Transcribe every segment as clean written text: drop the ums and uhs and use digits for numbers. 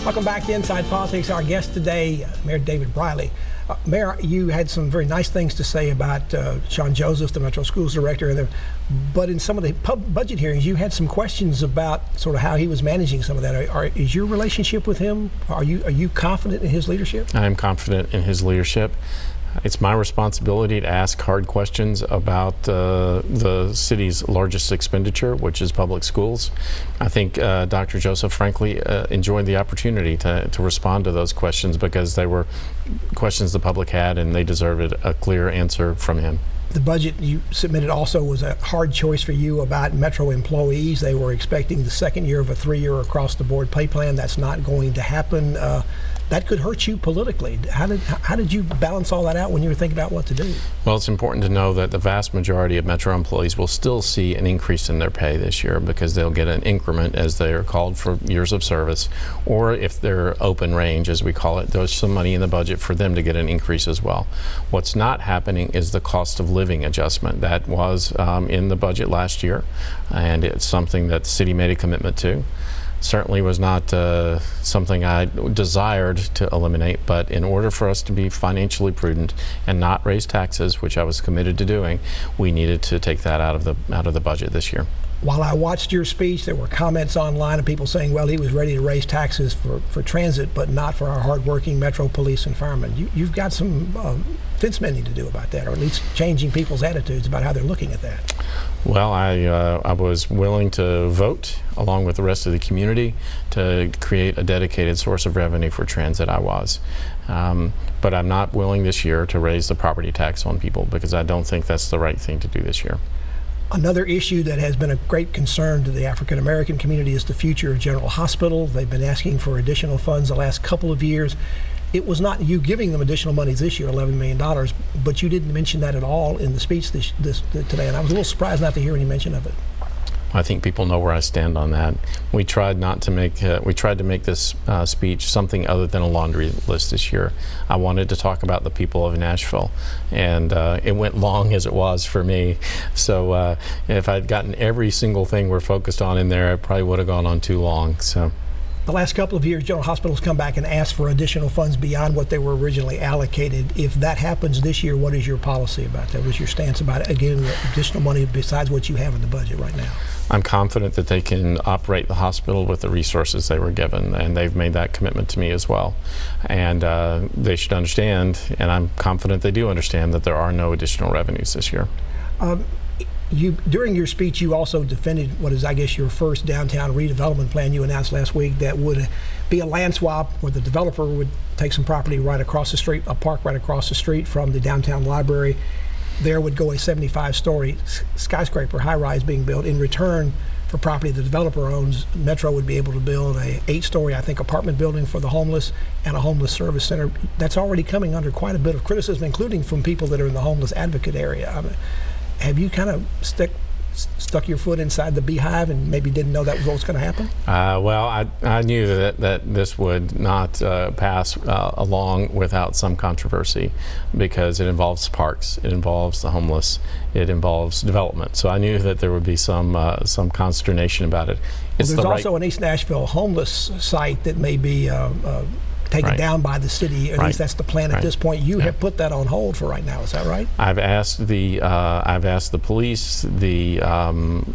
Welcome back to Inside Politics. Our guest today, Mayor David Briley. Mayor, you had some very nice things to say about Sean Joseph, the Metro Schools Director, but in some of the budget hearings, you had some questions about sort of how he was managing some of that. Is your relationship with him, are you confident in his leadership? I am confident in his leadership. It's my responsibility to ask hard questions about the city's largest expenditure, which is public schools. I think Dr. Joseph, frankly, enjoyed the opportunity to respond to those questions because they were questions the public had and they deserved a clear answer from him. The budget you submitted also was a hard choice for you about Metro employees. They were expecting the second year of a 3-year across-the-board pay plan. That's not going to happen. That could hurt you politically. How did you balance all that out when you were thinking about what to do? Well, it's important to know that the vast majority of Metro employees will still see an increase in their pay this year because they'll get an increment, as they are called, for years of service, or if they're open range, as we call it, there's some money in the budget for them to get an increase as well. What's not happening is the cost of living adjustment. That was in the budget last year, and it's something that the city made a commitment to. Certainly was not something I desired to eliminate, but in order for us to be financially prudent and not raise taxes, which I was committed to doing, we needed to take that out of the budget this year. While I watched your speech, there were comments online of people saying, well, he was ready to raise taxes for transit, but not for our hardworking Metro police and firemen. You've got some fence mending to do about that, or at least changing people's attitudes about how they're looking at that. Well, I was willing to vote along with the rest of the community to create a dedicated source of revenue for transit. I was. But I'm not willing this year to raise the property tax on people because I don't think that's the right thing to do this year. Another issue that has been a great concern to the African American community is the future of General Hospital. They've been asking for additional funds the last couple of years. It was not you giving them additional money this year, $11 million, but you didn't mention that at all in the speech today, and I was a little surprised not to hear any mention of it. I think people know where I stand on that. We tried to make this speech something other than a laundry list this year. I wanted to talk about the people of Nashville, and it went long as it was for me. So if I'd gotten every single thing we're focused on in there, it probably would have gone on too long. So. The last couple of years, General Hospital's come back and asked for additional funds beyond what they were originally allocated. If that happens this year, what is your policy about that? What's your stance about it, getting additional money besides what you have in the budget right now? I'm confident that they can operate the hospital with the resources they were given, and they've made that commitment to me as well. And they should understand, and I'm confident they do understand, that there are no additional revenues this year. During your speech, you also defended what is, I guess, your first downtown redevelopment plan you announced last week that would be a land swap where the developer would take some property right across the street, a park right across the street from the downtown library. There would go a 75-story skyscraper high-rise being built. In return for property the developer owns, Metro would be able to build a 8-story, I think, apartment building for the homeless and a homeless service center. That's already coming under quite a bit of criticism, including from people that are in the homeless advocate area. I mean, have you kind of stuck your foot inside the beehive and maybe didn't know that was what was going to happen? Well, I knew that this would not pass along without some controversy because it involves parks, it involves the homeless, it involves development. So I knew that there would be some consternation about it. There's also an East Nashville homeless site that may be taken down by the city. At least that's the plan at this point. You have put that on hold for right now. Is that right? I've asked the police, the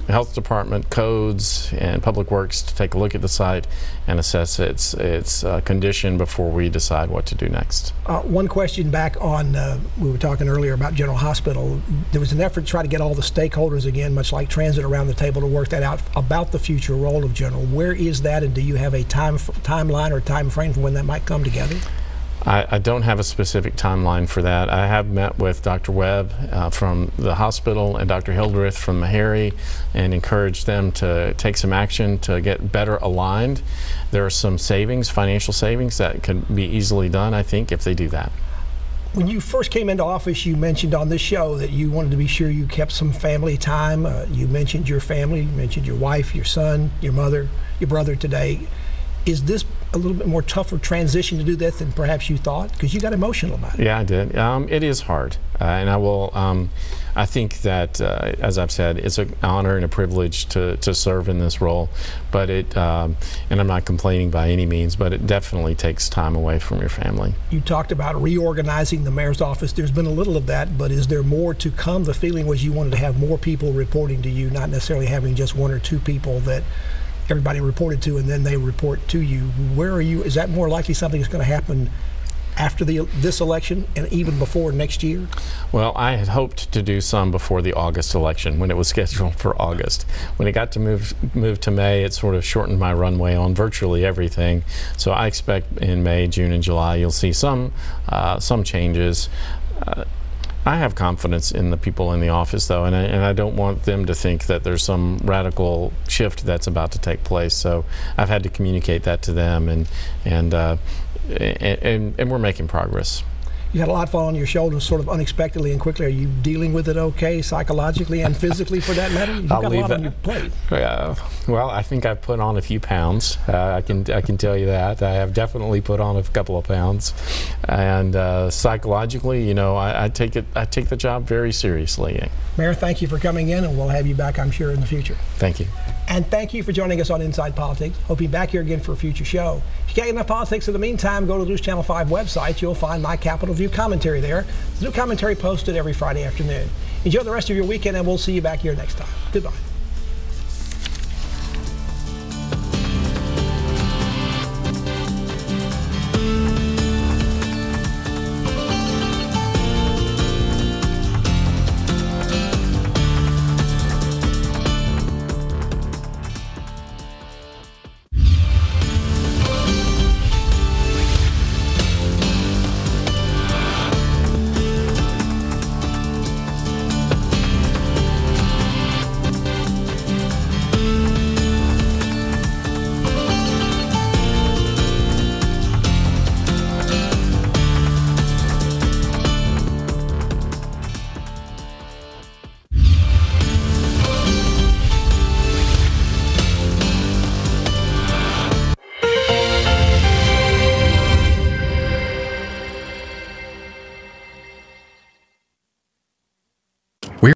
health department, codes, and public works to take a look at the site and assess its condition before we decide what to do next. One question back on, we were talking earlier about General Hospital. There was an effort to try to get all the stakeholders again, much like transit, around the table to work that out about the future role of General. Where is that, and do you have a timeline or time frame for when that might come together? I don't have a specific timeline for that. I have met with Dr. Webb from the hospital and Dr. Hildreth from Meharry and encouraged them to take some action to get better aligned. There are some savings, financial savings, that can be easily done, I think, if they do that. When you first came into office, you mentioned on this show that you wanted to be sure you kept some family time. You mentioned your family, you mentioned your wife, your son, your mother, your brother today. Is this a little bit more tougher transition to do that than perhaps you thought? Because you got emotional about it. Yeah, I did. It is hard, and I will. I think that, as I've said, it's an honor and a privilege to serve in this role. But and I'm not complaining by any means, but it definitely takes time away from your family. You talked about reorganizing the mayor's office. There's been a little of that, but is there more to come? The feeling was you wanted to have more people reporting to you, not necessarily having just one or two people that everybody reported to and then they report to you. Where are you? Is that more likely something that's going to happen after this election and even before next year? Well, I had hoped to do some before the August election when it was scheduled for August. When it got to move to May, it sort of shortened my runway on virtually everything. So I expect in May, June, and July you'll see some changes. I have confidence in the people in the office, though, and I don't want them to think that there's some radical shift that's about to take place. So I've had to communicate that to them, and we're making progress. You had a lot fall on your shoulders sort of unexpectedly and quickly. Are you dealing with it okay, psychologically and physically for that matter? You've got a lot on your plate. Well, I think I've put on a few pounds. I can tell you that. I have definitely put on a couple of pounds. And psychologically, you know, I take the job very seriously. Mayor, thank you for coming in, and we'll have you back, I'm sure, in the future. Thank you. And thank you for joining us on Inside Politics. Hope you're back here again for a future show. If you can't get enough politics in the meantime, go to the News Channel 5 website. You'll find my Capitol View commentary there. There's new commentary posted every Friday afternoon. Enjoy the rest of your weekend, and we'll see you back here next time. Goodbye.